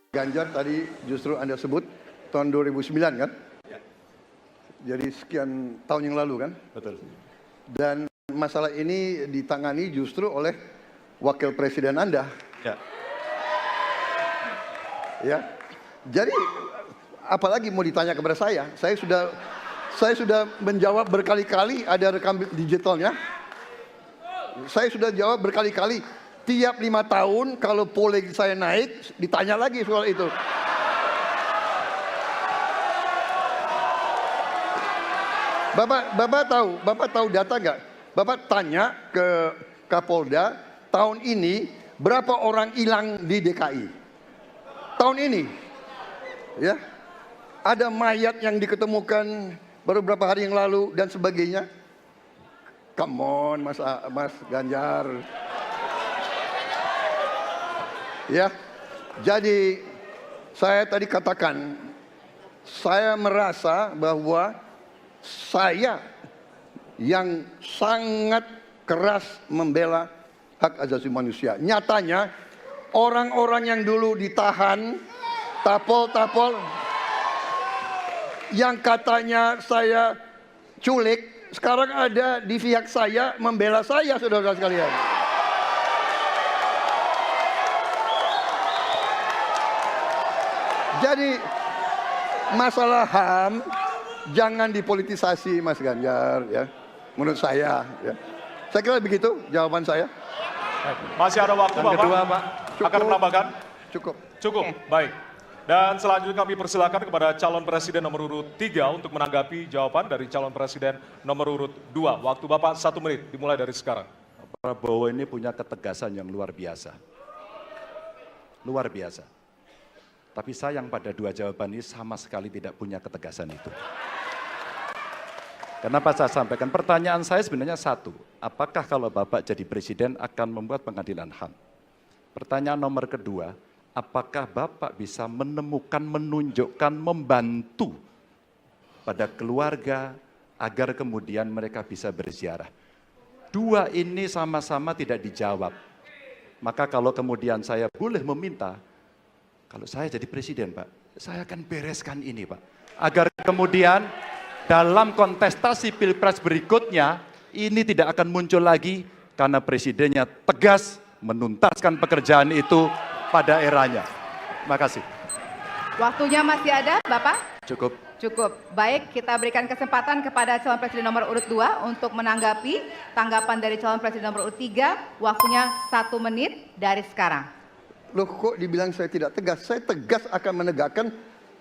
Ganjar tadi justru Anda sebut tahun 2009 kan? Ya. Jadi sekian tahun yang lalu kan? Betul. Dan masalah ini ditangani justru oleh Wakil Presiden Anda. Ya. Ya. Jadi apalagi mau ditanya kepada saya? Saya sudah menjawab berkali-kali, ada rekam digitalnya. Saya sudah jawab berkali-kali. Tiap 5 tahun kalau polling saya naik, ditanya lagi soal itu. Bapak tahu data nggak? Bapak tanya ke Kapolda, tahun ini berapa orang hilang di DKI? Tahun ini, ya, ada mayat yang diketemukan baru beberapa hari yang lalu dan sebagainya. Come on, Mas Ganjar. Ya, jadi saya tadi katakan, saya merasa bahwa saya yang sangat keras membela hak asasi manusia. Nyatanya orang-orang yang dulu ditahan, tapol-tapol, yang katanya saya culik, sekarang ada di pihak saya membela saya, saudara sekalian. Jadi masalah HAM jangan dipolitisasi, Mas Ganjar, ya. Menurut saya, ya. Saya kira begitu jawaban saya. Masih ada waktu, Bapak. Kedua, Pak. Akan menambahkan? Cukup. Cukup, baik. Dan selanjutnya kami persilakan kepada calon presiden nomor urut 3 untuk menanggapi jawaban dari calon presiden nomor urut 2. Waktu Bapak 1 menit, dimulai dari sekarang. Prabowo ini punya ketegasan yang luar biasa. Luar biasa. Tapi sayang pada dua jawaban ini sama sekali tidak punya ketegasan itu. Kenapa saya sampaikan? Pertanyaan saya sebenarnya satu. Apakah kalau Bapak jadi presiden akan membuat pengadilan HAM? Pertanyaan nomor kedua, apakah Bapak bisa menemukan, menunjukkan, membantu pada keluarga agar kemudian mereka bisa berziarah? Dua ini sama-sama tidak dijawab. Maka kalau kemudian saya boleh meminta, kalau saya jadi presiden, Pak, saya akan bereskan ini, Pak. Agar kemudian dalam kontestasi pilpres berikutnya, ini tidak akan muncul lagi karena presidennya tegas menuntaskan pekerjaan itu pada eranya. Terima kasih. Waktunya masih ada, Bapak? Cukup. Cukup. Baik, kita berikan kesempatan kepada calon presiden nomor urut 2 untuk menanggapi tanggapan dari calon presiden nomor urut 3. Waktunya 1 menit dari sekarang. Loh, kok dibilang saya tidak tegas? Saya tegas akan menegakkan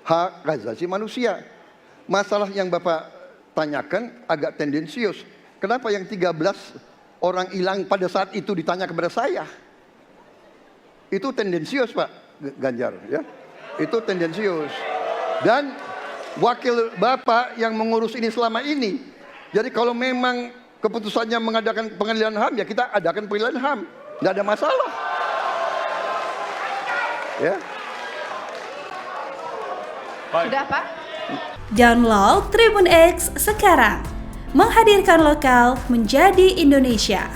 hak asasi manusia. Masalah yang Bapak tanyakan agak tendensius. Kenapa yang 13 orang hilang pada saat itu ditanya kepada saya? Itu tendensius, Pak Ganjar, ya. Itu tendensius. Dan wakil Bapak yang mengurus ini selama ini. Jadi kalau memang keputusannya mengadakan pengadilan HAM, ya kita adakan pengadilan HAM. Nggak ada masalah. Ya. Sudah, Pak? Download Tribun X sekarang. Menghadirkan lokal menjadi Indonesia.